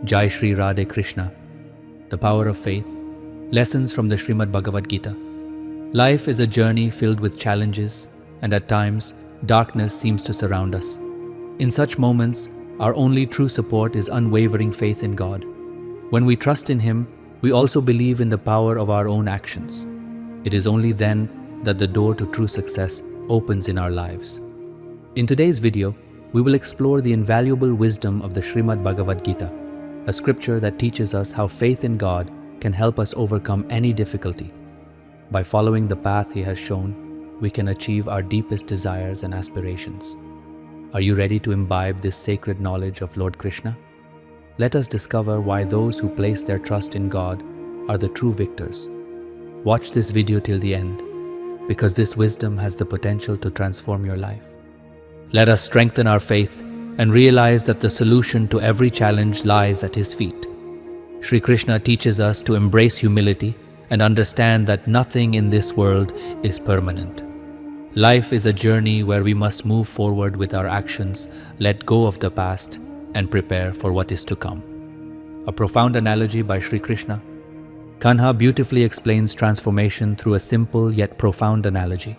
Jai Shri Radhe Krishna. The power of faith. Lessons from the Srimad Bhagavad Gita. Life is a journey filled with challenges, and at times, darkness seems to surround us. In such moments, our only true support is unwavering faith in God. When we trust in Him, we also believe in the power of our own actions. It is only then that the door to true success opens in our lives. In today's video, we will explore the invaluable wisdom of the Srimad Bhagavad Gita, a scripture that teaches us how faith in God can help us overcome any difficulty. By following the path He has shown, we can achieve our deepest desires and aspirations. Are you ready to imbibe this sacred knowledge of Lord Krishna? Let us discover why those who place their trust in God are the true victors. Watch this video till the end, because this wisdom has the potential to transform your life. Let us strengthen our faith and realize that the solution to every challenge lies at His feet. Shri Krishna teaches us to embrace humility and understand that nothing in this world is permanent. Life is a journey where we must move forward with our actions, let go of the past, and prepare for what is to come. A profound analogy by Shri Krishna. Kanha beautifully explains transformation through a simple yet profound analogy.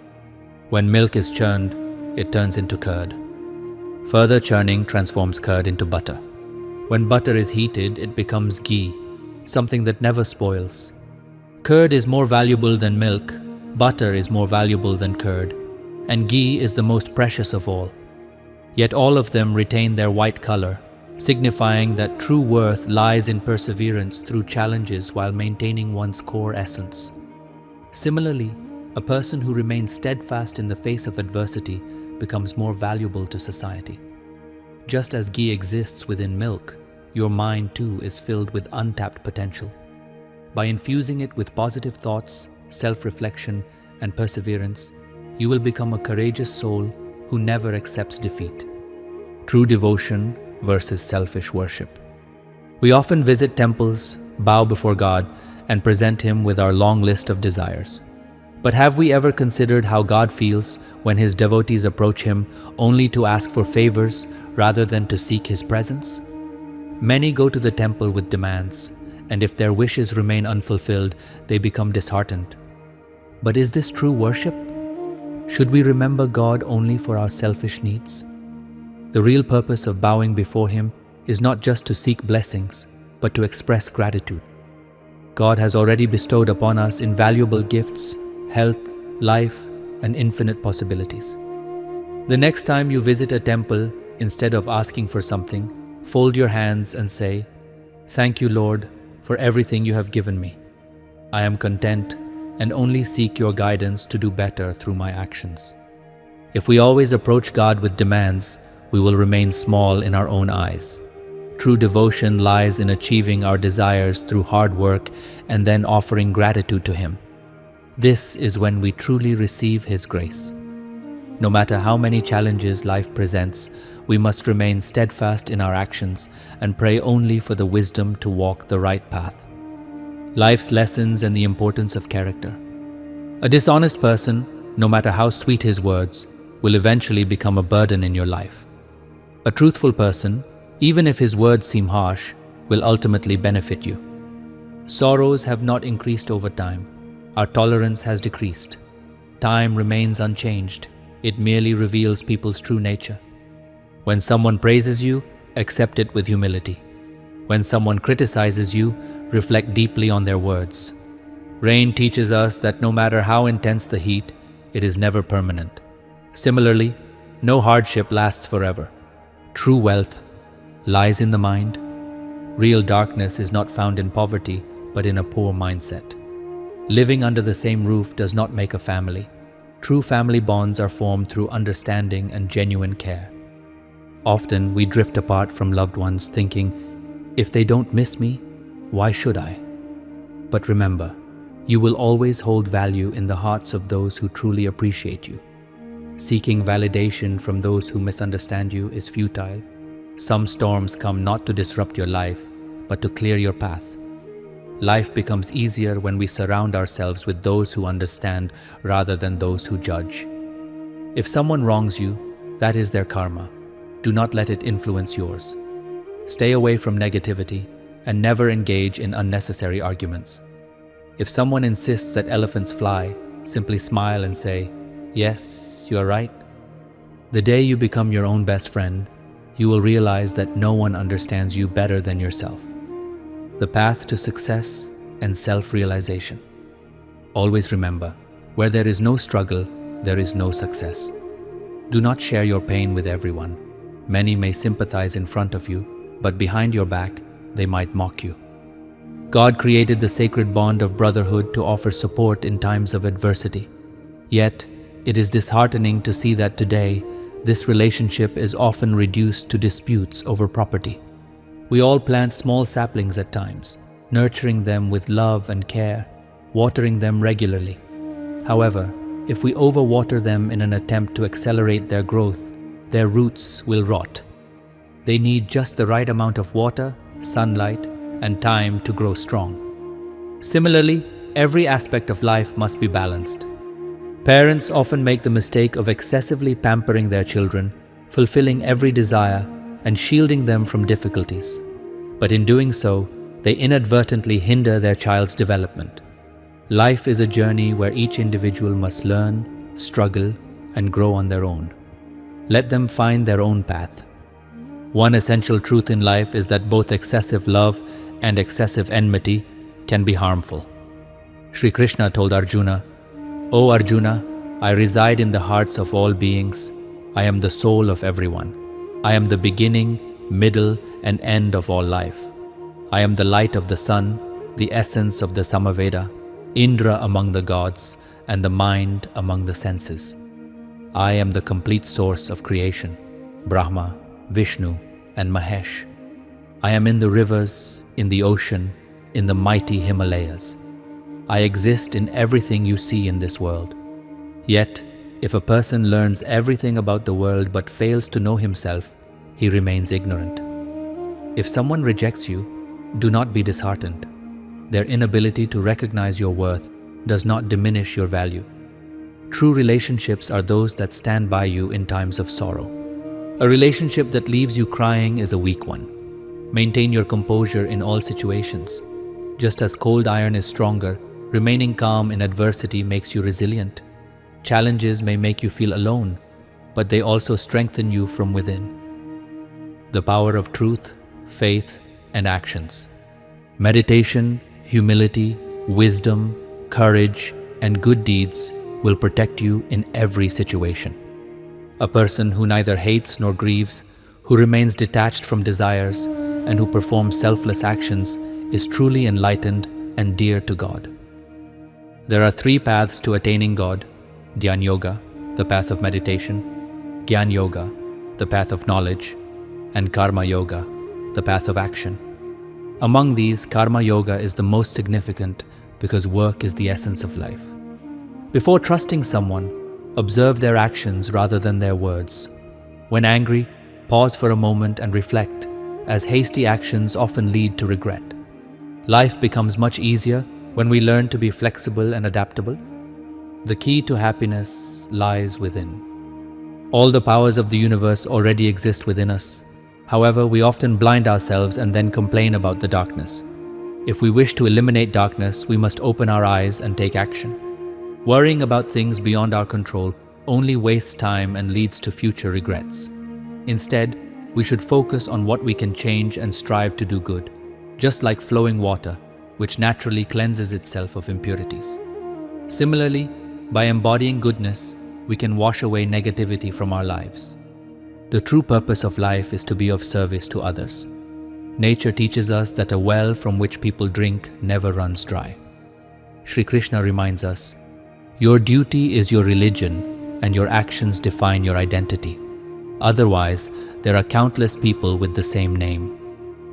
When milk is churned, it turns into curd. Further churning transforms curd into butter. When butter is heated, it becomes ghee, something that never spoils. Curd is more valuable than milk, butter is more valuable than curd, and ghee is the most precious of all. Yet all of them retain their white color, signifying that true worth lies in perseverance through challenges while maintaining one's core essence. Similarly, a person who remains steadfast in the face of adversity becomes more valuable to society. Just as ghee exists within milk, your mind too is filled with untapped potential. By infusing it with positive thoughts, self-reflection, and perseverance, you will become a courageous soul who never accepts defeat. True devotion versus selfish worship. We often visit temples, bow before God, and present Him with our long list of desires. But have we ever considered how God feels when His devotees approach Him only to ask for favors rather than to seek His presence? Many go to the temple with demands, and if their wishes remain unfulfilled, they become disheartened. But is this true worship? Should we remember God only for our selfish needs? The real purpose of bowing before Him is not just to seek blessings, but to express gratitude. God has already bestowed upon us invaluable gifts, health, life, and infinite possibilities. The next time you visit a temple, instead of asking for something, fold your hands and say, "Thank you, Lord, for everything you have given me. I am content and only seek your guidance to do better through my actions." If we always approach God with demands, we will remain small in our own eyes. True devotion lies in achieving our desires through hard work and then offering gratitude to Him. This is when we truly receive His grace. No matter how many challenges life presents, we must remain steadfast in our actions and pray only for the wisdom to walk the right path. Life's lessons and the importance of character. A dishonest person, no matter how sweet his words, will eventually become a burden in your life. A truthful person, even if his words seem harsh, will ultimately benefit you. Sorrows have not increased over time. Our tolerance has decreased. Time remains unchanged. It merely reveals people's true nature. When someone praises you, accept it with humility. When someone criticizes you, reflect deeply on their words. Rain teaches us that no matter how intense the heat, it is never permanent. Similarly, no hardship lasts forever. True wealth lies in the mind. Real darkness is not found in poverty, but in a poor mindset. Living under the same roof does not make a family. True family bonds are formed through understanding and genuine care. Often we drift apart from loved ones thinking, if they don't miss me, why should I? But remember, you will always hold value in the hearts of those who truly appreciate you. Seeking validation from those who misunderstand you is futile. Some storms come not to disrupt your life, but to clear your path. Life becomes easier when we surround ourselves with those who understand rather than those who judge. If someone wrongs you, that is their karma. Do not let it influence yours. Stay away from negativity and never engage in unnecessary arguments. If someone insists that elephants fly, simply smile and say, "Yes, you are right." The day you become your own best friend, you will realize that no one understands you better than yourself. The path to success and self-realization. Always remember, where there is no struggle, there is no success. Do not share your pain with everyone. Many may sympathize in front of you, but behind your back, they might mock you. God created the sacred bond of brotherhood to offer support in times of adversity. Yet, it is disheartening to see that today, this relationship is often reduced to disputes over property. We all plant small saplings at times, nurturing them with love and care, watering them regularly. However, if we overwater them in an attempt to accelerate their growth, their roots will rot. They need just the right amount of water, sunlight, and time to grow strong. Similarly, every aspect of life must be balanced. Parents often make the mistake of excessively pampering their children, fulfilling every desire, and shielding them from difficulties. But in doing so, they inadvertently hinder their child's development. Life is a journey where each individual must learn, struggle, and grow on their own. Let them find their own path. One essential truth in life is that both excessive love and excessive enmity can be harmful. Shri Krishna told Arjuna, "O Arjuna, I reside in the hearts of all beings. I am the soul of everyone. I am the beginning, middle, and end of all life. I am the light of the sun, the essence of the Samaveda, Indra among the gods, and the mind among the senses. I am the complete source of creation, Brahma, Vishnu, and Mahesh. I am in the rivers, in the ocean, in the mighty Himalayas. I exist in everything you see in this world. Yet, if a person learns everything about the world but fails to know himself, he remains ignorant. If someone rejects you, do not be disheartened. Their inability to recognize your worth does not diminish your value. True relationships are those that stand by you in times of sorrow. A relationship that leaves you crying is a weak one. Maintain your composure in all situations. Just as cold iron is stronger, remaining calm in adversity makes you resilient. Challenges may make you feel alone, but they also strengthen you from within. The power of truth, faith, and actions. Meditation, humility, wisdom, courage, and good deeds will protect you in every situation. A person who neither hates nor grieves, who remains detached from desires, and who performs selfless actions is truly enlightened and dear to God. There are 3 paths to attaining God: Dhyan Yoga, the path of meditation; Gyan Yoga, the path of knowledge; and Karma Yoga, the path of action. Among these, Karma Yoga is the most significant because work is the essence of life. Before trusting someone, observe their actions rather than their words. When angry, pause for a moment and reflect, as hasty actions often lead to regret. Life becomes much easier when we learn to be flexible and adaptable. The key to happiness lies within. All the powers of the universe already exist within us. However, we often blind ourselves and then complain about the darkness. If we wish to eliminate darkness, we must open our eyes and take action. Worrying about things beyond our control only wastes time and leads to future regrets. Instead, we should focus on what we can change and strive to do good, just like flowing water, which naturally cleanses itself of impurities. Similarly, by embodying goodness, we can wash away negativity from our lives. The true purpose of life is to be of service to others. Nature teaches us that a well from which people drink never runs dry. Shri Krishna reminds us, "Your duty is your religion, and your actions define your identity. Otherwise, there are countless people with the same name.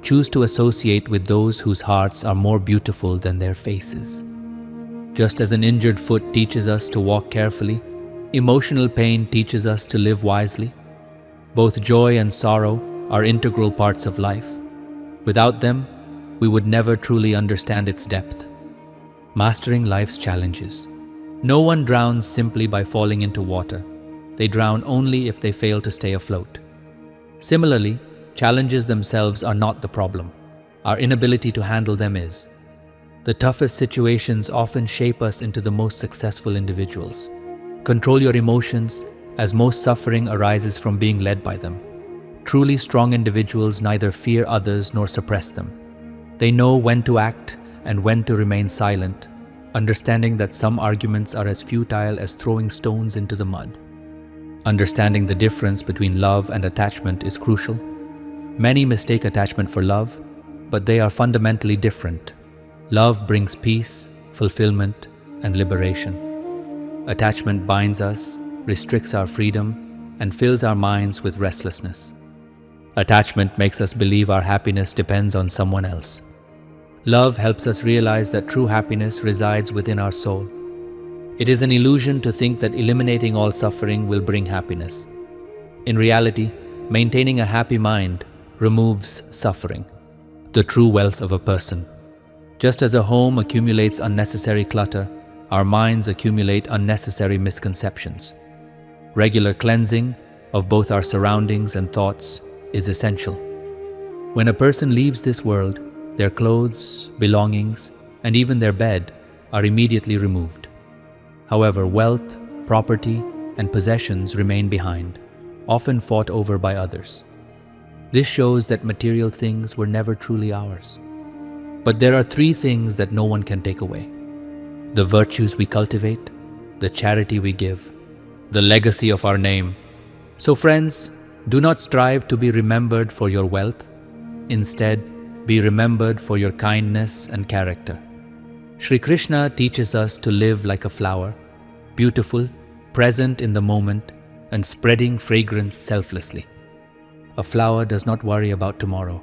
Choose to associate with those whose hearts are more beautiful than their faces." Just as an injured foot teaches us to walk carefully, emotional pain teaches us to live wisely. Both joy and sorrow are integral parts of life. Without them, we would never truly understand its depth. Mastering life's challenges. No one drowns simply by falling into water. They drown only if they fail to stay afloat. Similarly, challenges themselves are not the problem. Our inability to handle them is. The toughest situations often shape us into the most successful individuals. Control your emotions, as most suffering arises from being led by them. Truly strong individuals neither fear others nor suppress them. They know when to act and when to remain silent, understanding that some arguments are as futile as throwing stones into the mud. Understanding the difference between love and attachment is crucial. Many mistake attachment for love, but they are fundamentally different. Love brings peace, fulfillment, and liberation. Attachment binds us, restricts our freedom, and fills our minds with restlessness. Attachment makes us believe our happiness depends on someone else. Love helps us realize that true happiness resides within our soul. It is an illusion to think that eliminating all suffering will bring happiness. In reality, maintaining a happy mind removes suffering, the true wealth of a person. Just as a home accumulates unnecessary clutter, our minds accumulate unnecessary misconceptions. Regular cleansing of both our surroundings and thoughts is essential. When a person leaves this world, their clothes, belongings, and even their bed are immediately removed. However, wealth, property, and possessions remain behind, often fought over by others. This shows that material things were never truly ours. But there are three things that no one can take away: the virtues we cultivate, the charity we give, the legacy of our name. So friends, do not strive to be remembered for your wealth. Instead, be remembered for your kindness and character. Shri Krishna teaches us to live like a flower, beautiful, present in the moment, and spreading fragrance selflessly. A flower does not worry about tomorrow.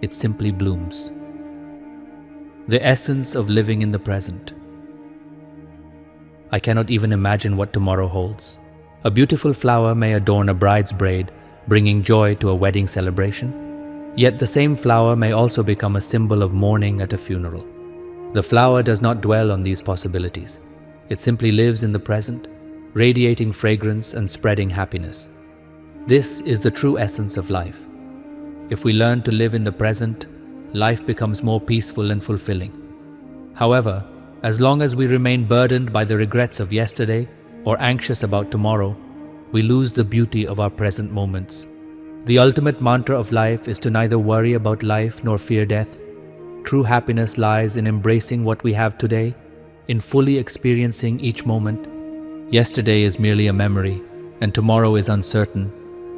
It simply blooms. The essence of living in the present. I cannot even imagine what tomorrow holds. A beautiful flower may adorn a bride's braid, bringing joy to a wedding celebration. Yet the same flower may also become a symbol of mourning at a funeral. The flower does not dwell on these possibilities. It simply lives in the present, radiating fragrance and spreading happiness. This is the true essence of life. If we learn to live in the present, life becomes more peaceful and fulfilling. However, as long as we remain burdened by the regrets of yesterday or anxious about tomorrow, we lose the beauty of our present moments. The ultimate mantra of life is to neither worry about life nor fear death. True happiness lies in embracing what we have today, in fully experiencing each moment. Yesterday is merely a memory, and tomorrow is uncertain,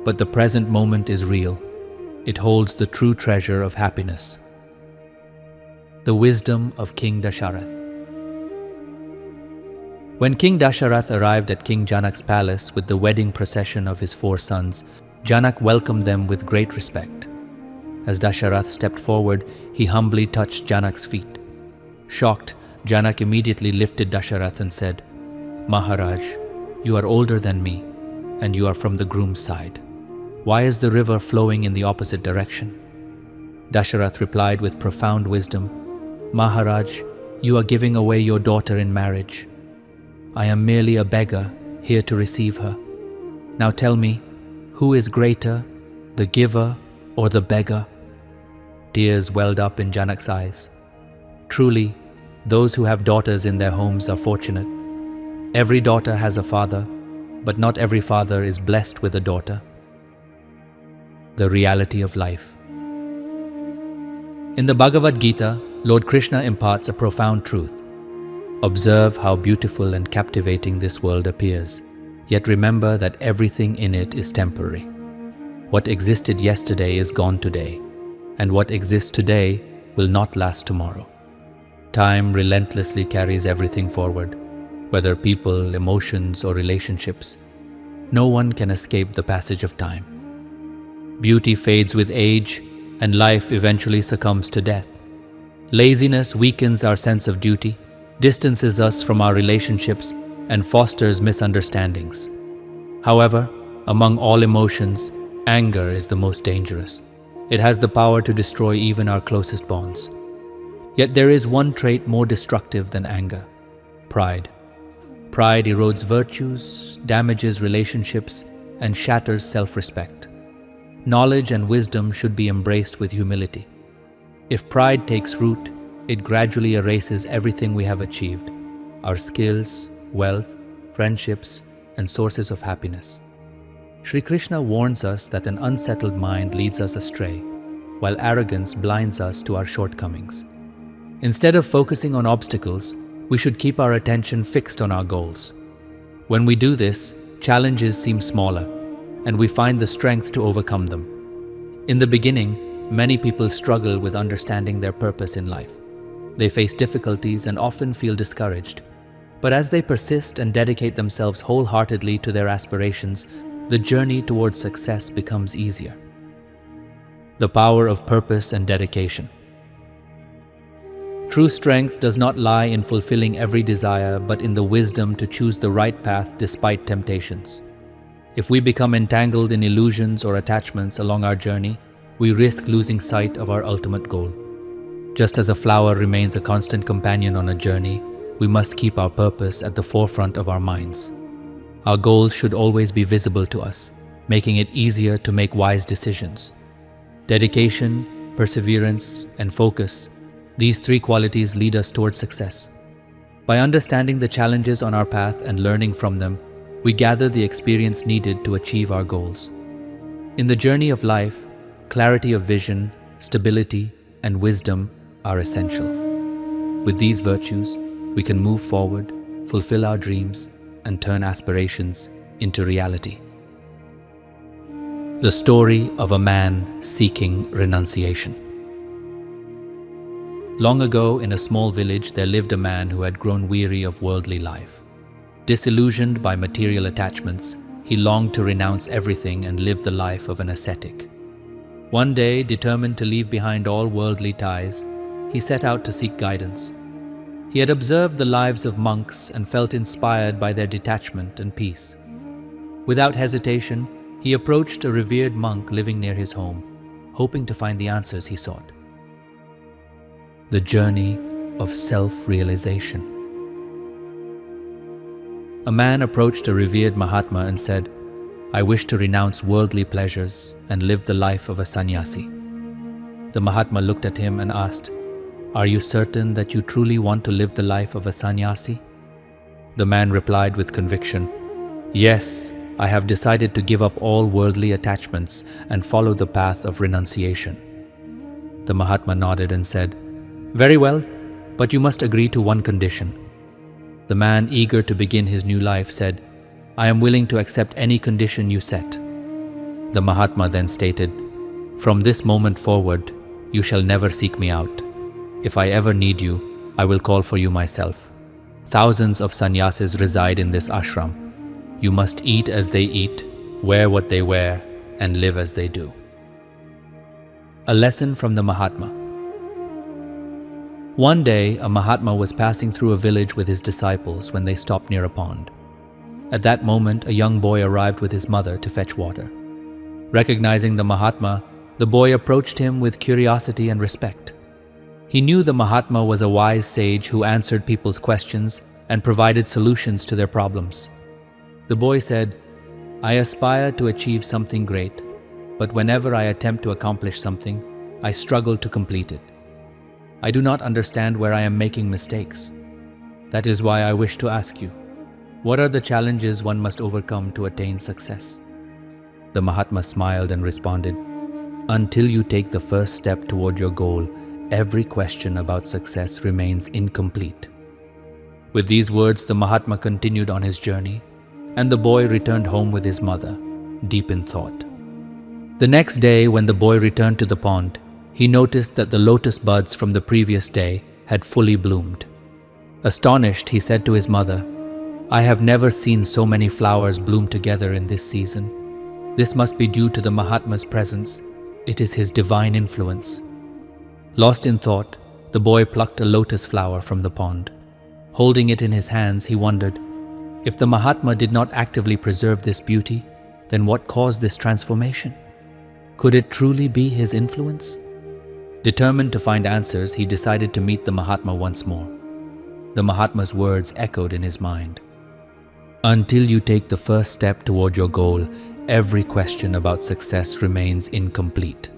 but the present moment is real. It holds the true treasure of happiness. The wisdom of King Dasharath. When King Dasharath arrived at King Janak's palace with the wedding procession of his 4 sons, Janak welcomed them with great respect. As Dasharath stepped forward, he humbly touched Janak's feet. Shocked, Janak immediately lifted Dasharath and said, "Maharaj, you are older than me, and you are from the groom's side. Why is the river flowing in the opposite direction?" Dasharath replied with profound wisdom, "Maharaj, you are giving away your daughter in marriage. I am merely a beggar here to receive her. Now tell me, who is greater, the giver or the beggar?" Tears welled up in Janak's eyes. Truly, those who have daughters in their homes are fortunate. Every daughter has a father, but not every father is blessed with a daughter. The reality of life. In the Bhagavad Gita, Lord Krishna imparts a profound truth. Observe how beautiful and captivating this world appears, yet remember that everything in it is temporary. What existed yesterday is gone today, and what exists today will not last tomorrow. Time relentlessly carries everything forward, whether people, emotions, or relationships. No one can escape the passage of time. Beauty fades with age, and life eventually succumbs to death. Laziness weakens our sense of duty, distances us from our relationships, and fosters misunderstandings. However, among all emotions, anger is the most dangerous. It has the power to destroy even our closest bonds. Yet there is one trait more destructive than anger: pride. Pride erodes virtues, damages relationships, and shatters self-respect. Knowledge and wisdom should be embraced with humility. If pride takes root, it gradually erases everything we have achieved: our skills, wealth, friendships, and sources of happiness. Shri Krishna warns us that an unsettled mind leads us astray, while arrogance blinds us to our shortcomings. Instead of focusing on obstacles, we should keep our attention fixed on our goals. When we do this, challenges seem smaller, and we find the strength to overcome them. In the beginning, many people struggle with understanding their purpose in life. They face difficulties and often feel discouraged. But as they persist and dedicate themselves wholeheartedly to their aspirations, the journey towards success becomes easier. The power of purpose and dedication. True strength does not lie in fulfilling every desire, but in the wisdom to choose the right path despite temptations. If we become entangled in illusions or attachments along our journey, we risk losing sight of our ultimate goal. Just as a flower remains a constant companion on a journey, we must keep our purpose at the forefront of our minds. Our goals should always be visible to us, making it easier to make wise decisions. Dedication, perseverance, and focus, these three qualities lead us towards success. By understanding the challenges on our path and learning from them, we gather the experience needed to achieve our goals. In the journey of life, clarity of vision, stability, and wisdom are essential. With these virtues, we can move forward, fulfill our dreams, and turn aspirations into reality. The story of a man seeking renunciation. Long ago, in a small village, there lived a man who had grown weary of worldly life. Disillusioned by material attachments, he longed to renounce everything and live the life of an ascetic. One day, determined to leave behind all worldly ties, he set out to seek guidance. He had observed the lives of monks and felt inspired by their detachment and peace. Without hesitation, he approached a revered monk living near his home, hoping to find the answers he sought. The journey of self-realization. A man approached a revered Mahatma and said, "I wish to renounce worldly pleasures and live the life of a sannyasi." The Mahatma looked at him and asked, "Are you certain that you truly want to live the life of a sannyasi?" The man replied with conviction, "Yes, I have decided to give up all worldly attachments and follow the path of renunciation." The Mahatma nodded and said, "Very well, but you must agree to one condition." The man, eager to begin his new life, said, "I am willing to accept any condition you set." The Mahatma then stated, "From this moment forward, you shall never seek me out. If I ever need you, I will call for you myself. Thousands of sannyasis reside in this ashram. You must eat as they eat, wear what they wear, and live as they do." A lesson from the Mahatma. One day, a Mahatma was passing through a village with his disciples when they stopped near a pond. At that moment, a young boy arrived with his mother to fetch water. Recognizing the Mahatma, the boy approached him with curiosity and respect. He knew the Mahatma was a wise sage who answered people's questions and provided solutions to their problems. The boy said, "I aspire to achieve something great, but whenever I attempt to accomplish something, I struggle to complete it. I do not understand where I am making mistakes. That is why I wish to ask you, what are the challenges one must overcome to attain success?" The Mahatma smiled and responded, "Until you take the first step toward your goal, every question about success remains incomplete." With these words, the Mahatma continued on his journey, and the boy returned home with his mother, deep in thought. The next day, when the boy returned to the pond, he noticed that the lotus buds from the previous day had fully bloomed. Astonished, he said to his mother, "I have never seen so many flowers bloom together in this season. This must be due to the Mahatma's presence. It is his divine influence." Lost in thought, the boy plucked a lotus flower from the pond. Holding it in his hands, he wondered, if the Mahatma did not actively preserve this beauty, then what caused this transformation? Could it truly be his influence? Determined to find answers, he decided to meet the Mahatma once more. The Mahatma's words echoed in his mind. "Until you take the first step toward your goal, every question about success remains incomplete.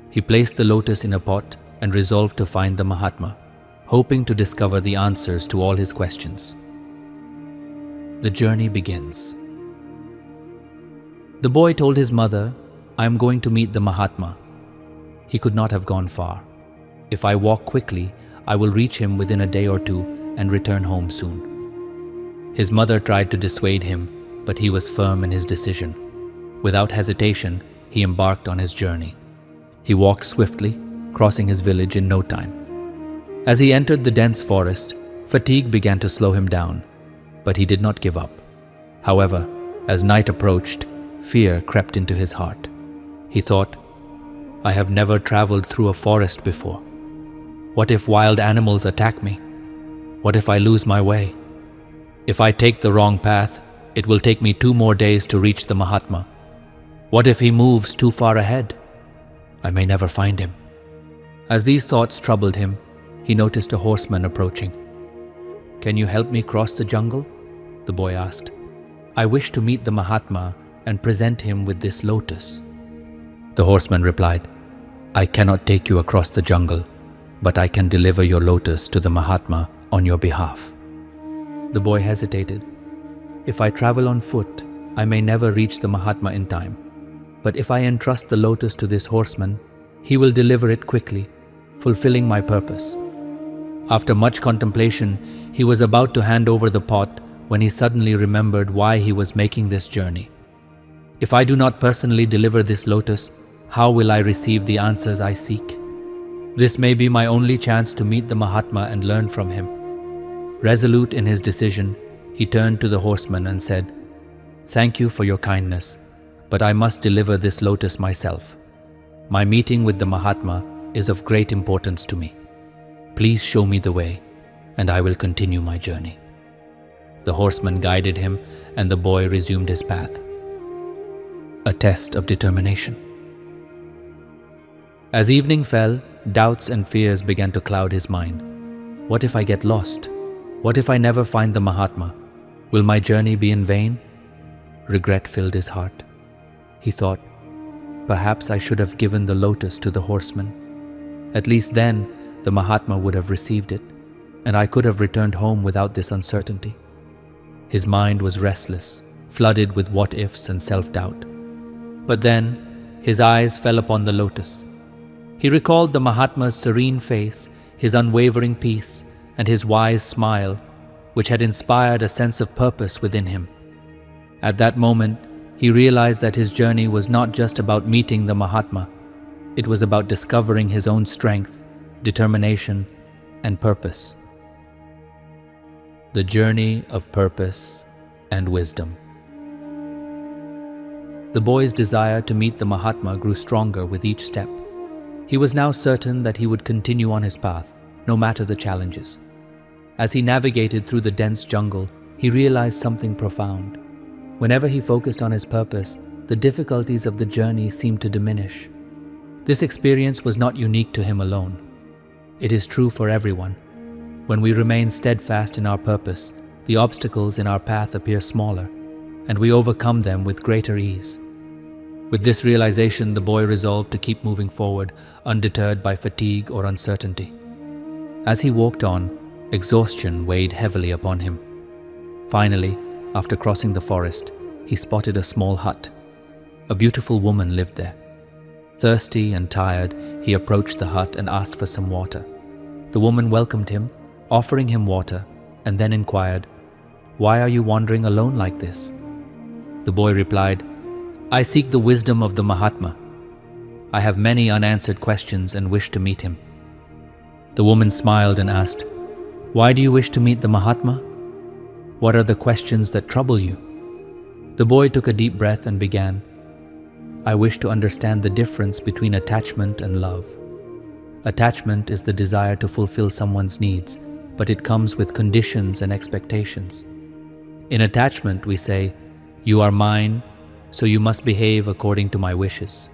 He placed the lotus in a pot and resolved to find the Mahatma, hoping to discover the answers to all his questions. The journey begins. The boy told his mother, "I am going to meet the Mahatma." He could not have gone far. "If I walk quickly, I will reach him within a day or two and return home soon." His mother tried to dissuade him, but he was firm in his decision. Without hesitation, he embarked on his journey. He walked swiftly, crossing his village in no time. As he entered the dense forest, fatigue began to slow him down, but he did not give up. However, as night approached, fear crept into his heart. He thought, "I have never traveled through a forest before. What if wild animals attack me? What if I lose my way? If I take the wrong path, it will take me 2 more days to reach the Mahatma. What if he moves too far ahead? I may never find him." As these thoughts troubled him, he noticed a horseman approaching. "Can you help me cross the jungle?" the boy asked. "I wish to meet the Mahatma and present him with this lotus." The horseman replied, "I cannot take you across the jungle, but I can deliver your lotus to the Mahatma on your behalf." The boy hesitated. "If I travel on foot, I may never reach the Mahatma in time. But if I entrust the lotus to this horseman, he will deliver it quickly, fulfilling my purpose." After much contemplation, he was about to hand over the pot when he suddenly remembered why he was making this journey. "If I do not personally deliver this lotus, how will I receive the answers I seek? This may be my only chance to meet the Mahatma and learn from him." Resolute in his decision, he turned to the horseman and said, "Thank you for your kindness, but I must deliver this lotus myself. My meeting with the Mahatma is of great importance to me. Please show me the way, and I will continue my journey." The horseman guided him, and the boy resumed his path. A test of determination. As evening fell, doubts and fears began to cloud his mind. What if I get lost? What if I never find the Mahatma? Will my journey be in vain? Regret filled his heart. He thought, perhaps I should have given the lotus to the horseman. At least then, the Mahatma would have received it, and I could have returned home without this uncertainty. His mind was restless, flooded with what-ifs and self-doubt. But then, his eyes fell upon the lotus. He recalled the Mahatma's serene face, his unwavering peace, and his wise smile, which had inspired a sense of purpose within him. At that moment, he realized that his journey was not just about meeting the Mahatma. It was about discovering his own strength, determination, and purpose. The journey of purpose and wisdom. The boy's desire to meet the Mahatma grew stronger with each step. He was now certain that he would continue on his path, no matter the challenges. As he navigated through the dense jungle, he realized something profound. Whenever he focused on his purpose, the difficulties of the journey seemed to diminish. This experience was not unique to him alone. It is true for everyone. When we remain steadfast in our purpose, the obstacles in our path appear smaller, and we overcome them with greater ease. With this realization, the boy resolved to keep moving forward, undeterred by fatigue or uncertainty. As he walked on, exhaustion weighed heavily upon him. Finally, after crossing the forest, he spotted a small hut. A beautiful woman lived there. Thirsty and tired, he approached the hut and asked for some water. The woman welcomed him, offering him water, and then inquired, "Why are you wandering alone like this?" The boy replied, "I seek the wisdom of the Mahatma. I have many unanswered questions and wish to meet him." The woman smiled and asked, "Why do you wish to meet the Mahatma? What are the questions that trouble you?" The boy took a deep breath and began, "I wish to understand the difference between attachment and love. Attachment is the desire to fulfill someone's needs, but it comes with conditions and expectations. In attachment, we say, 'You are mine, so you must behave according to my wishes.'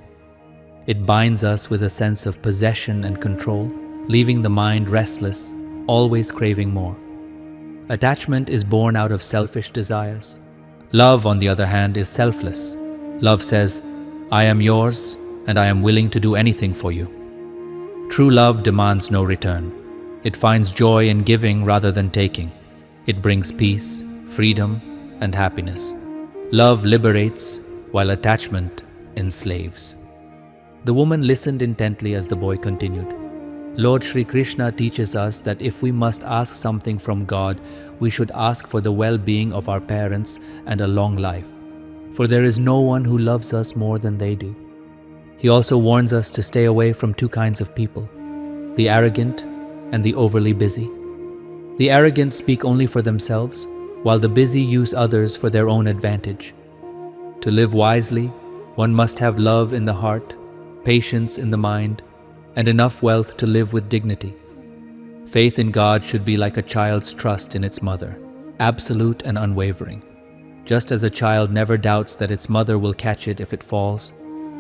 It binds us with a sense of possession and control, leaving the mind restless, always craving more. Attachment is born out of selfish desires. Love, on the other hand, is selfless. Love says, I am yours and I am willing to do anything for you. True love demands no return. It finds joy in giving rather than taking. It brings peace, freedom, and happiness. Love liberates, while attachment enslaves. The woman listened intently as the boy continued. Lord Shri Krishna teaches us that if we must ask something from God, we should ask for the well-being of our parents and a long life. For there is no one who loves us more than they do. He also warns us to stay away from two kinds of people, the arrogant and the overly busy. The arrogant speak only for themselves, while the busy use others for their own advantage. To live wisely, one must have love in the heart, patience in the mind, and enough wealth to live with dignity. Faith in God should be like a child's trust in its mother, absolute and unwavering. Just as a child never doubts that its mother will catch it if it falls,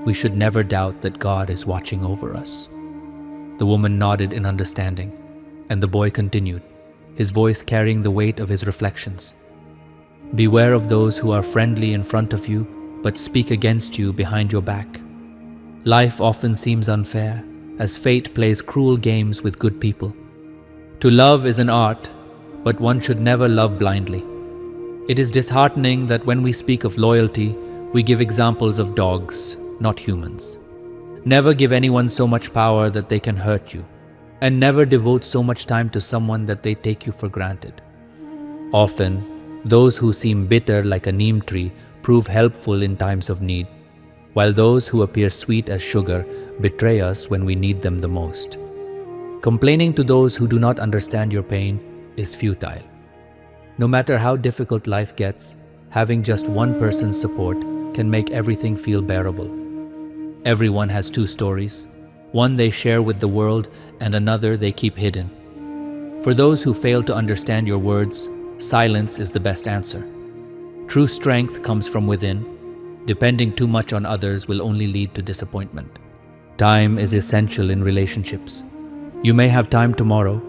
we should never doubt that God is watching over us. The woman nodded in understanding, and the boy continued, his voice carrying the weight of his reflections. Beware of those who are friendly in front of you, but speak against you behind your back. Life often seems unfair, as fate plays cruel games with good people. To love is an art, but one should never love blindly. It is disheartening that when we speak of loyalty, we give examples of dogs, not humans. Never give anyone so much power that they can hurt you, and never devote so much time to someone that they take you for granted. Often, those who seem bitter like a neem tree prove helpful in times of need, while those who appear sweet as sugar betray us when we need them the most. Complaining to those who do not understand your pain is futile. No matter how difficult life gets, having just one person's support can make everything feel bearable. Everyone has two stories, one they share with the world and another they keep hidden. For those who fail to understand your words, silence is the best answer. True strength comes from within. Depending too much on others will only lead to disappointment. Time is essential in relationships. You may have time tomorrow,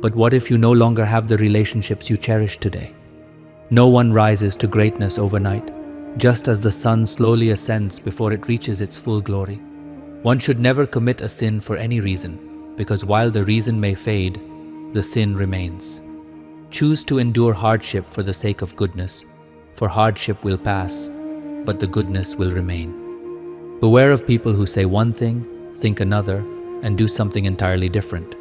but what if you no longer have the relationships you cherish today? No one rises to greatness overnight, just as the sun slowly ascends before it reaches its full glory. One should never commit a sin for any reason, because while the reason may fade, the sin remains. Choose to endure hardship for the sake of goodness, for hardship will pass, but the goodness will remain. Beware of people who say one thing, think another, and do something entirely different.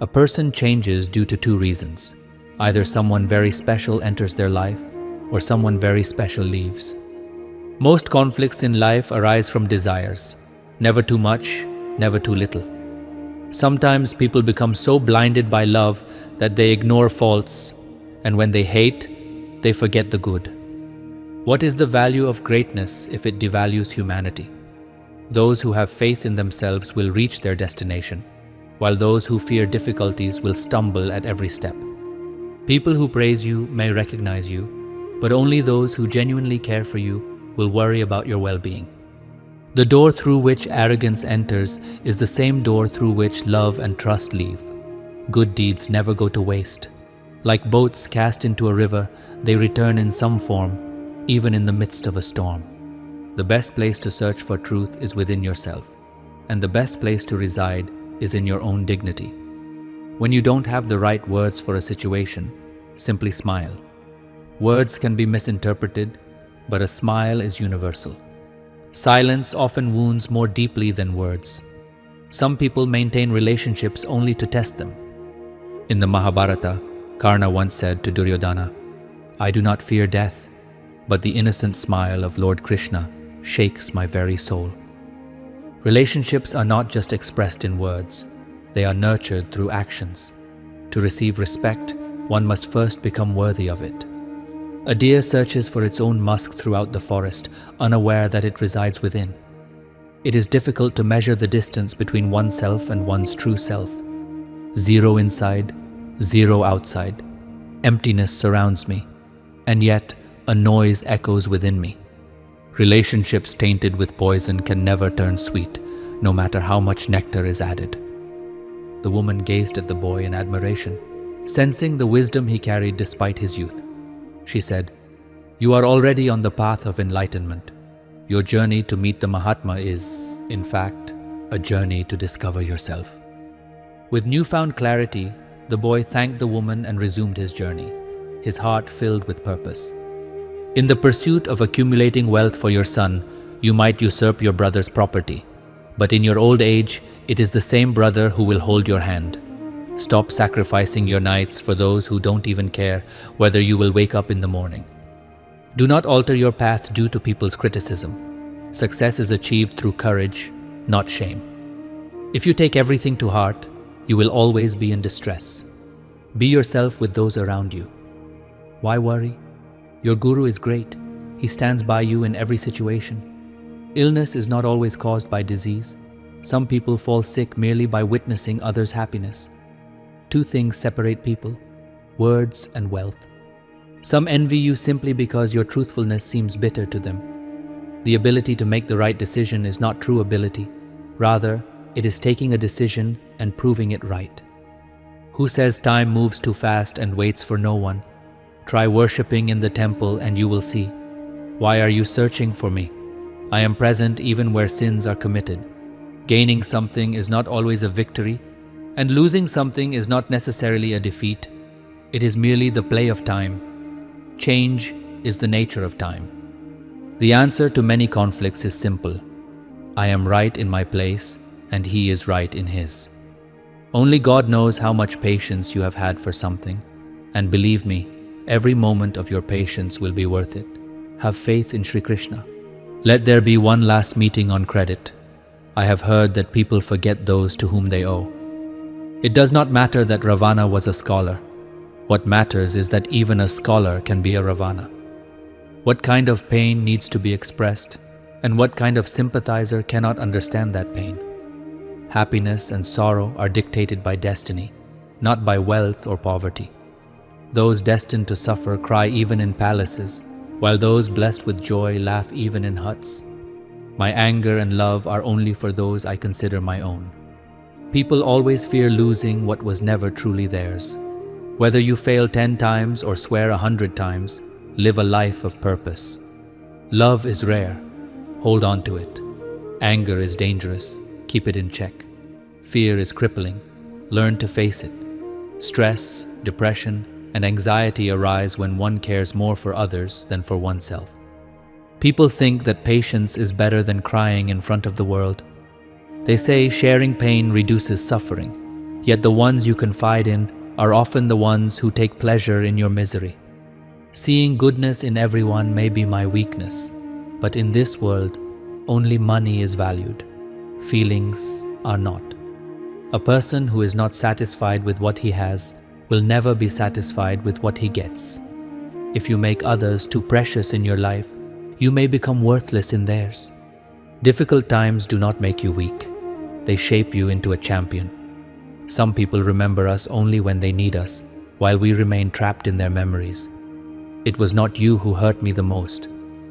A person changes due to two reasons. Either someone very special enters their life, or someone very special leaves. Most conflicts in life arise from desires, never too much, never too little. Sometimes people become so blinded by love that they ignore faults, and when they hate, they forget the good. What is the value of greatness if it devalues humanity? Those who have faith in themselves will reach their destination, while those who fear difficulties will stumble at every step. People who praise you may recognize you, but only those who genuinely care for you will worry about your well-being. The door through which arrogance enters is the same door through which love and trust leave. Good deeds never go to waste. Like boats cast into a river, they return in some form, even in the midst of a storm. The best place to search for truth is within yourself, and the best place to reside is in your own dignity. When you don't have the right words for a situation, simply smile. Words can be misinterpreted, but a smile is universal. Silence often wounds more deeply than words. Some people maintain relationships only to test them. In the Mahabharata, Karna once said to Duryodhana, "I do not fear death, but the innocent smile of Lord Krishna shakes my very soul." Relationships are not just expressed in words, they are nurtured through actions. To receive respect, one must first become worthy of it. A deer searches for its own musk throughout the forest, unaware that it resides within. It is difficult to measure the distance between oneself and one's true self. Zero inside, zero outside. Emptiness surrounds me, and yet a noise echoes within me. Relationships tainted with poison can never turn sweet, no matter how much nectar is added. The woman gazed at the boy in admiration, sensing the wisdom he carried despite his youth. She said, "You are already on the path of enlightenment. Your journey to meet the Mahatma is, in fact, a journey to discover yourself. With newfound clarity, the boy thanked the woman and resumed his journey, his heart filled with purpose. In the pursuit of accumulating wealth for your son, you might usurp your brother's property, but in your old age, it is the same brother who will hold your hand. Stop sacrificing your nights for those who don't even care whether you will wake up in the morning. Do not alter your path due to people's criticism. Success is achieved through courage, not shame. If you take everything to heart, you will always be in distress. Be yourself with those around you. Why worry? Your guru is great. He stands by you in every situation. Illness is not always caused by disease. Some people fall sick merely by witnessing others' happiness. Two things separate people: words and wealth. Some envy you simply because your truthfulness seems bitter to them. The ability to make the right decision is not true ability. Rather, it is taking a decision and proving it right. Who says time moves too fast and waits for no one? Try worshipping in the temple and you will see. Why are you searching for me? I am present even where sins are committed. Gaining something is not always a victory, and losing something is not necessarily a defeat. It is merely the play of time. Change is the nature of time. The answer to many conflicts is simple. I am right in my place, and he is right in his. Only God knows how much patience you have had for something, and believe me, every moment of your patience will be worth it. Have faith in Shri Krishna. Let there be one last meeting on credit. I have heard that people forget those to whom they owe. It does not matter that Ravana was a scholar. What matters is that even a scholar can be a Ravana. What kind of pain needs to be expressed, and what kind of sympathizer cannot understand that pain? Happiness and sorrow are dictated by destiny, not by wealth or poverty. Those destined to suffer cry even in palaces, while those blessed with joy laugh even in huts. My anger and love are only for those I consider my own. People always fear losing what was never truly theirs. Whether you fail 10 times or swear 100 times, live a life of purpose. Love is rare. Hold on to it. Anger is dangerous. Keep it in check. Fear is crippling. Learn to face it. Stress, depression, and anxiety arise when one cares more for others than for oneself. People think that patience is better than crying in front of the world. They say sharing pain reduces suffering, yet the ones you confide in are often the ones who take pleasure in your misery. Seeing goodness in everyone may be my weakness, but in this world, only money is valued. Feelings are not. A person who is not satisfied with what he has will never be satisfied with what he gets. If you make others too precious in your life, you may become worthless in theirs. Difficult times do not make you weak. They shape you into a champion. Some people remember us only when they need us, while we remain trapped in their memories. It was not you who hurt me the most,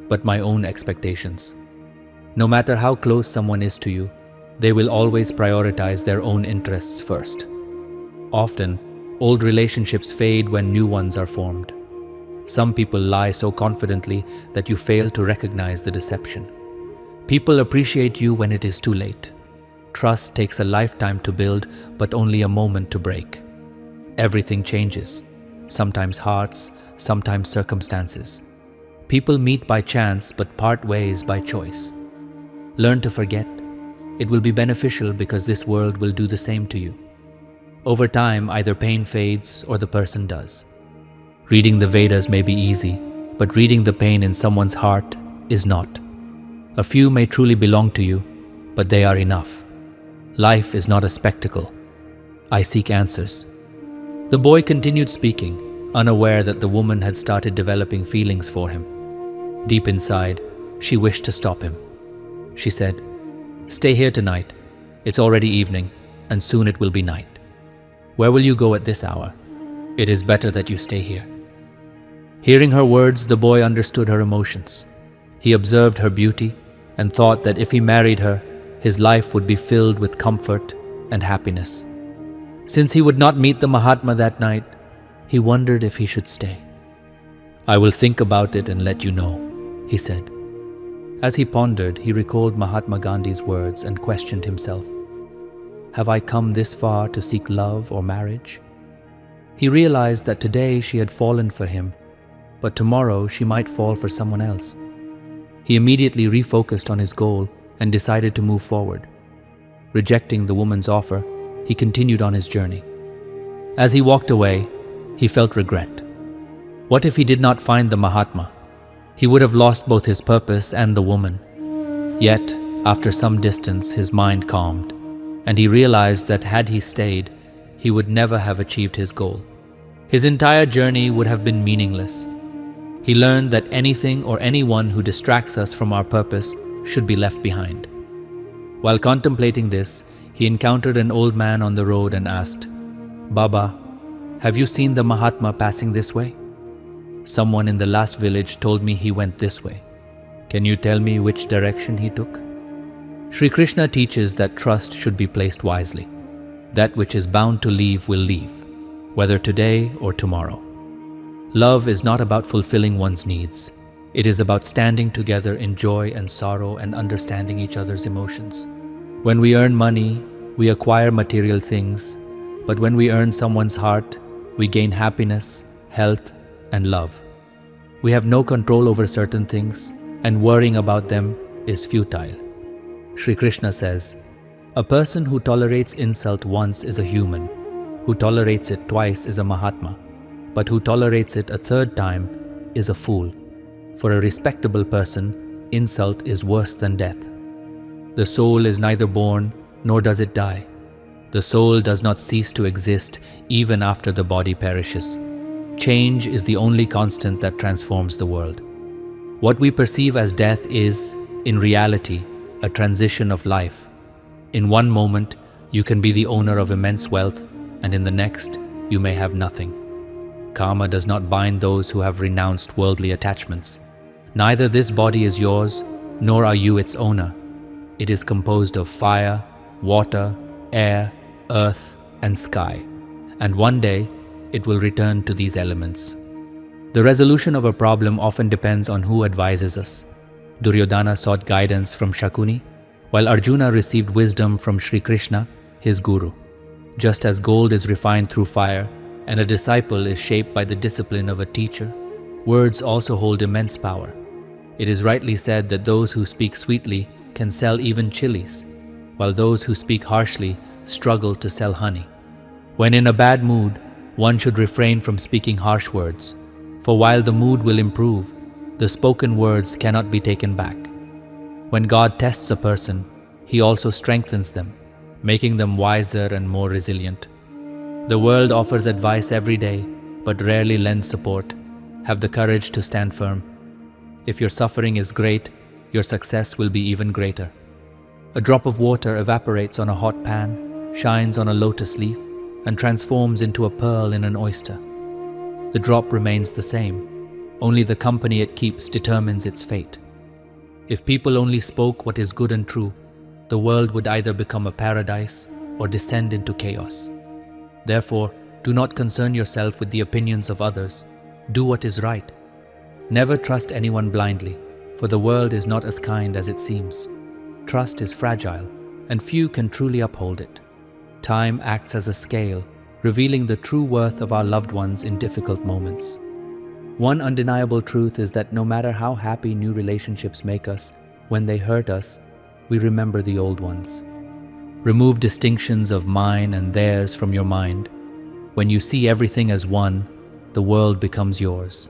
but my own expectations. No matter how close someone is to you, they will always prioritize their own interests first. Often, old relationships fade when new ones are formed. Some people lie so confidently that you fail to recognize the deception. People appreciate you when it is too late. Trust takes a lifetime to build, but only a moment to break. Everything changes, sometimes hearts, sometimes circumstances. People meet by chance but part ways by choice. Learn to forget. It will be beneficial because this world will do the same to you. Over time, either pain fades or the person does. Reading the Vedas may be easy, but reading the pain in someone's heart is not. A few may truly belong to you, but they are enough. Life is not a spectacle. I seek answers. The boy continued speaking, unaware that the woman had started developing feelings for him. Deep inside, she wished to stop him. She said, "Stay here tonight. It's already evening, and soon it will be night. Where will you go at this hour? It is better that you stay here." Hearing her words, the boy understood her emotions. He observed her beauty and thought that if he married her, his life would be filled with comfort and happiness. Since he would not meet the Mahatma that night, he wondered if he should stay. "I will think about it and let you know," he said. As he pondered, he recalled Mahatma Gandhi's words and questioned himself. Have I come this far to seek love or marriage? He realized that today she had fallen for him, but tomorrow she might fall for someone else. He immediately refocused on his goal and decided to move forward. Rejecting the woman's offer, he continued on his journey. As he walked away, he felt regret. What if he did not find the Mahatma? He would have lost both his purpose and the woman. Yet, after some distance, his mind calmed, and he realized that had he stayed, he would never have achieved his goal. His entire journey would have been meaningless. He learned that anything or anyone who distracts us from our purpose should be left behind. While contemplating this, he encountered an old man on the road and asked, Baba, have you seen the Mahatma passing this way? Someone in the last village told me he went this way. Can you tell me which direction he took? Shri Krishna teaches that trust should be placed wisely. That which is bound to leave will leave, whether today or tomorrow. Love is not about fulfilling one's needs. It is about standing together in joy and sorrow and understanding each other's emotions. When we earn money, we acquire material things, but when we earn someone's heart, we gain happiness, health, and love. We have no control over certain things, and worrying about them is futile. Shri Krishna says, a person who tolerates insult once is a human, who tolerates it twice is a Mahatma, but who tolerates it a third time is a fool. For a respectable person, insult is worse than death. The soul is neither born nor does it die. The soul does not cease to exist even after the body perishes. Change is the only constant that transforms the world. What we perceive as death is, in reality, a transition of life. In one moment, you can be the owner of immense wealth, and in the next, you may have nothing. Karma does not bind those who have renounced worldly attachments. Neither this body is yours, nor are you its owner. It is composed of fire, water, air, earth, and sky, and one day, it will return to these elements. The resolution of a problem often depends on who advises us. Duryodhana sought guidance from Shakuni, while Arjuna received wisdom from Shri Krishna, his guru. Just as gold is refined through fire, and a disciple is shaped by the discipline of a teacher, words also hold immense power. It is rightly said that those who speak sweetly can sell even chilies, while those who speak harshly struggle to sell honey. When in a bad mood, one should refrain from speaking harsh words, for while the mood will improve, the spoken words cannot be taken back. When God tests a person, He also strengthens them, making them wiser and more resilient. The world offers advice every day, but rarely lends support. Have the courage to stand firm. If your suffering is great, your success will be even greater. A drop of water evaporates on a hot pan, shines on a lotus leaf, and transforms into a pearl in an oyster. The drop remains the same. Only the company it keeps determines its fate. If people only spoke what is good and true, the world would either become a paradise or descend into chaos. Therefore, do not concern yourself with the opinions of others. Do what is right. Never trust anyone blindly, for the world is not as kind as it seems. Trust is fragile, and few can truly uphold it. Time acts as a scale, revealing the true worth of our loved ones in difficult moments. One undeniable truth is that no matter how happy new relationships make us, when they hurt us, we remember the old ones. Remove distinctions of mine and theirs from your mind. When you see everything as one, the world becomes yours.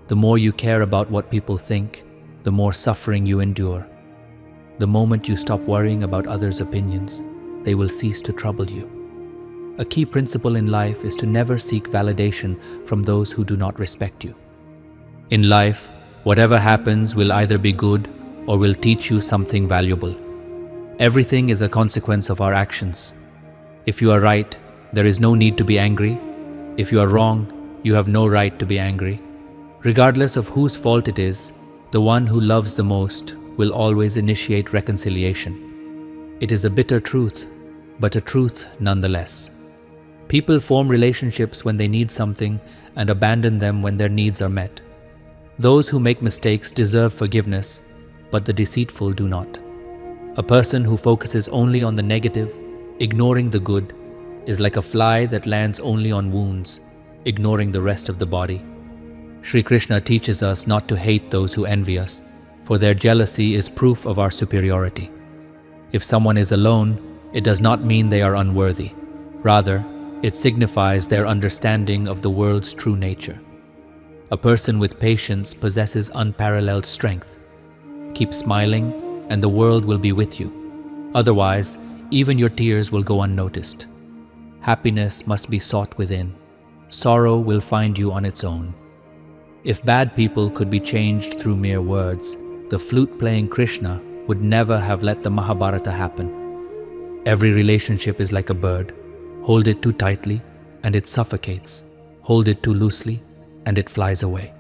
The more you care about what people think, the more suffering you endure. The moment you stop worrying about others' opinions, they will cease to trouble you. A key principle in life is to never seek validation from those who do not respect you. In life, whatever happens will either be good or will teach you something valuable. Everything is a consequence of our actions. If you are right, there is no need to be angry. If you are wrong, you have no right to be angry. Regardless of whose fault it is, the one who loves the most will always initiate reconciliation. It is a bitter truth, but a truth nonetheless. People form relationships when they need something and abandon them when their needs are met. Those who make mistakes deserve forgiveness, but the deceitful do not. A person who focuses only on the negative, ignoring the good, is like a fly that lands only on wounds, ignoring the rest of the body. Shri Krishna teaches us not to hate those who envy us, for their jealousy is proof of our superiority. If someone is alone, it does not mean they are unworthy. Rather, it signifies their understanding of the world's true nature. A person with patience possesses unparalleled strength. Keep smiling, and the world will be with you. Otherwise, even your tears will go unnoticed. Happiness must be sought within. Sorrow will find you on its own. If bad people could be changed through mere words, the flute-playing Krishna would never have let the Mahabharata happen. Every relationship is like a bird. Hold it too tightly, and it suffocates. Hold it too loosely, and it flies away.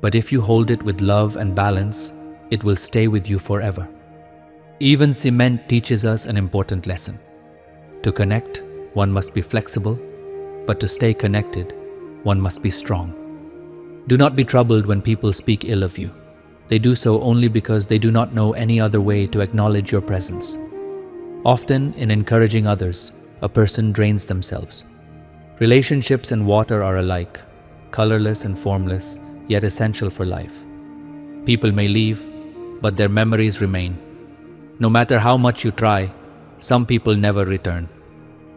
But if you hold it with love and balance, it will stay with you forever. Even cement teaches us an important lesson. To connect, one must be flexible, but to stay connected, one must be strong. Do not be troubled when people speak ill of you. They do so only because they do not know any other way to acknowledge your presence. Often, in encouraging others, a person drains themselves. Relationships and water are alike, colorless and formless, yet essential for life. People may leave, but their memories remain. No matter how much you try, some people never return.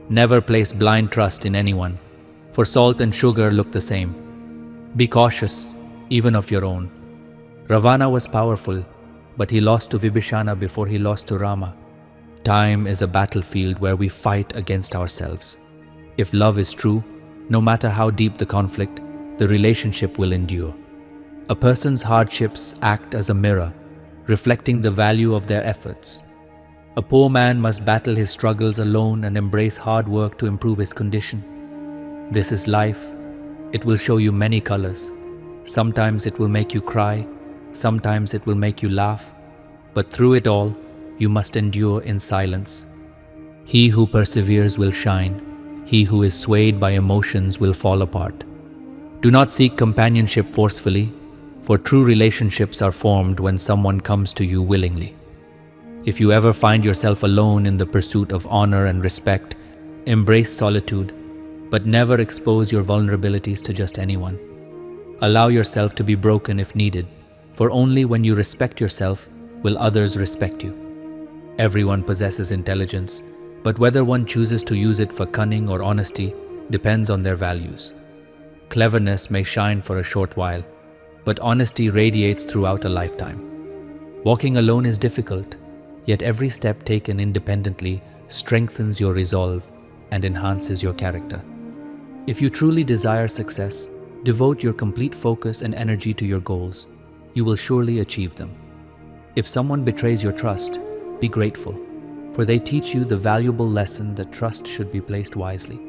Never place blind trust in anyone, for salt and sugar look the same. Be cautious, even of your own. Ravana was powerful, but he lost to Vibhishana before he lost to Rama. Time is a battlefield where we fight against ourselves. If love is true, no matter how deep the conflict, the relationship will endure. A person's hardships act as a mirror, reflecting the value of their efforts. A poor man must battle his struggles alone and embrace hard work to improve his condition. This is life. It will show you many colors. Sometimes it will make you cry, sometimes it will make you laugh, but through it all, you must endure in silence. He who perseveres will shine. He who is swayed by emotions will fall apart. Do not seek companionship forcefully, for true relationships are formed when someone comes to you willingly. If you ever find yourself alone in the pursuit of honor and respect, embrace solitude, but never expose your vulnerabilities to just anyone. Allow yourself to be broken if needed, for only when you respect yourself will others respect you. Everyone possesses intelligence, but whether one chooses to use it for cunning or honesty depends on their values. Cleverness may shine for a short while, but honesty radiates throughout a lifetime. Walking alone is difficult, yet every step taken independently strengthens your resolve and enhances your character. If you truly desire success, devote your complete focus and energy to your goals. You will surely achieve them. If someone betrays your trust, be grateful, for they teach you the valuable lesson that trust should be placed wisely.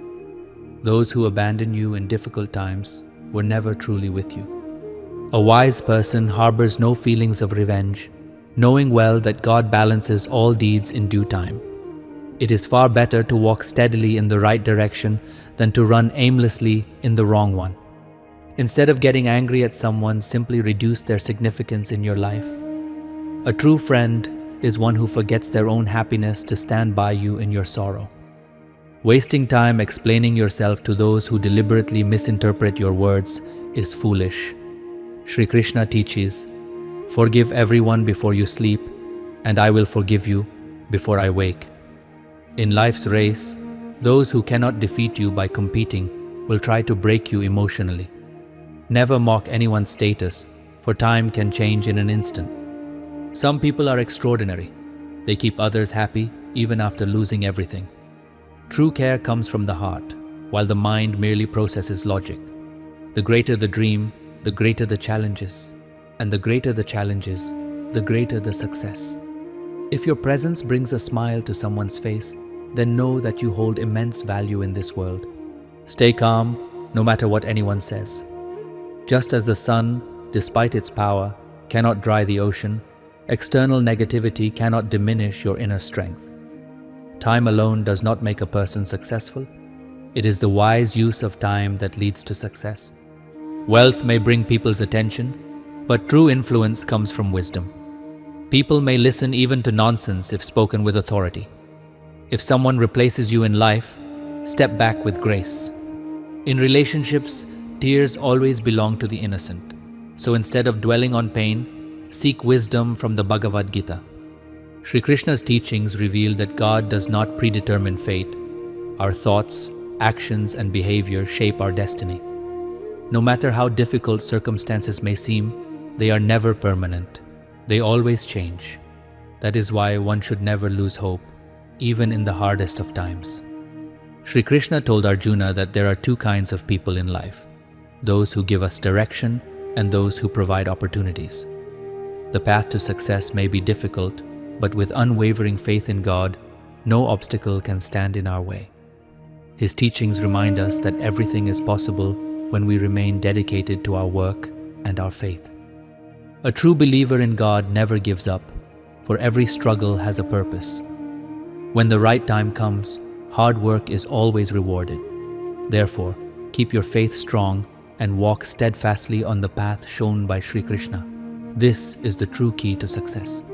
Those who abandon you in difficult times were never truly with you. A wise person harbors no feelings of revenge, knowing well that God balances all deeds in due time. It is far better to walk steadily in the right direction than to run aimlessly in the wrong one. Instead of getting angry at someone, simply reduce their significance in your life. A true friend is one who forgets their own happiness to stand by you in your sorrow. Wasting time explaining yourself to those who deliberately misinterpret your words is foolish. Shri Krishna teaches, "Forgive everyone before you sleep, and I will forgive you before I wake." In life's race, those who cannot defeat you by competing will try to break you emotionally. Never mock anyone's status, for time can change in an instant. Some people are extraordinary. They keep others happy even after losing everything. True care comes from the heart, while the mind merely processes logic. The greater the dream, the greater the challenges, and the greater the challenges, the greater the success. If your presence brings a smile to someone's face, then know that you hold immense value in this world. Stay calm, no matter what anyone says. Just as the sun, despite its power, cannot dry the ocean, external negativity cannot diminish your inner strength. Time alone does not make a person successful. It is the wise use of time that leads to success. Wealth may bring people's attention, but true influence comes from wisdom. People may listen even to nonsense if spoken with authority. If someone replaces you in life, step back with grace. In relationships, tears always belong to the innocent. So instead of dwelling on pain, seek wisdom from the Bhagavad Gita. Shri Krishna's teachings reveal that God does not predetermine fate. Our thoughts, actions, and behavior shape our destiny. No matter how difficult circumstances may seem, they are never permanent. They always change. That is why one should never lose hope, even in the hardest of times. Shri Krishna told Arjuna that there are two kinds of people in life: those who give us direction and those who provide opportunities. The path to success may be difficult, but with unwavering faith in God, no obstacle can stand in our way. His teachings remind us that everything is possible when we remain dedicated to our work and our faith. A true believer in God never gives up, for every struggle has a purpose. When the right time comes, hard work is always rewarded. Therefore, keep your faith strong and walk steadfastly on the path shown by Shri Krishna. This is the true key to success.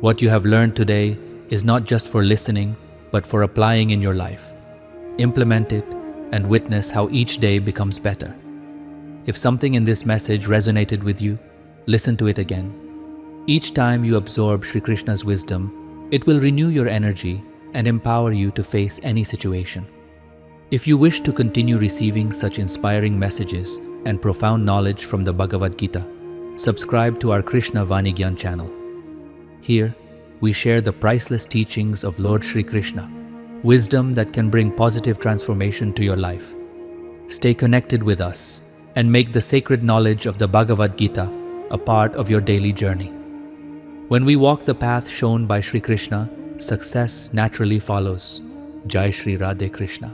What you have learned today is not just for listening, but for applying in your life. Implement it and witness how each day becomes better. If something in this message resonated with you, listen to it again. Each time you absorb Shri Krishna's wisdom, it will renew your energy and empower you to face any situation. If you wish to continue receiving such inspiring messages and profound knowledge from the Bhagavad Gita, subscribe to our Krishna Vani Gyan channel. Here, we share the priceless teachings of Lord Shri Krishna, wisdom that can bring positive transformation to your life. Stay connected with us and make the sacred knowledge of the Bhagavad Gita a part of your daily journey. When we walk the path shown by Shri Krishna, success naturally follows. Jai Shri Radhe Krishna.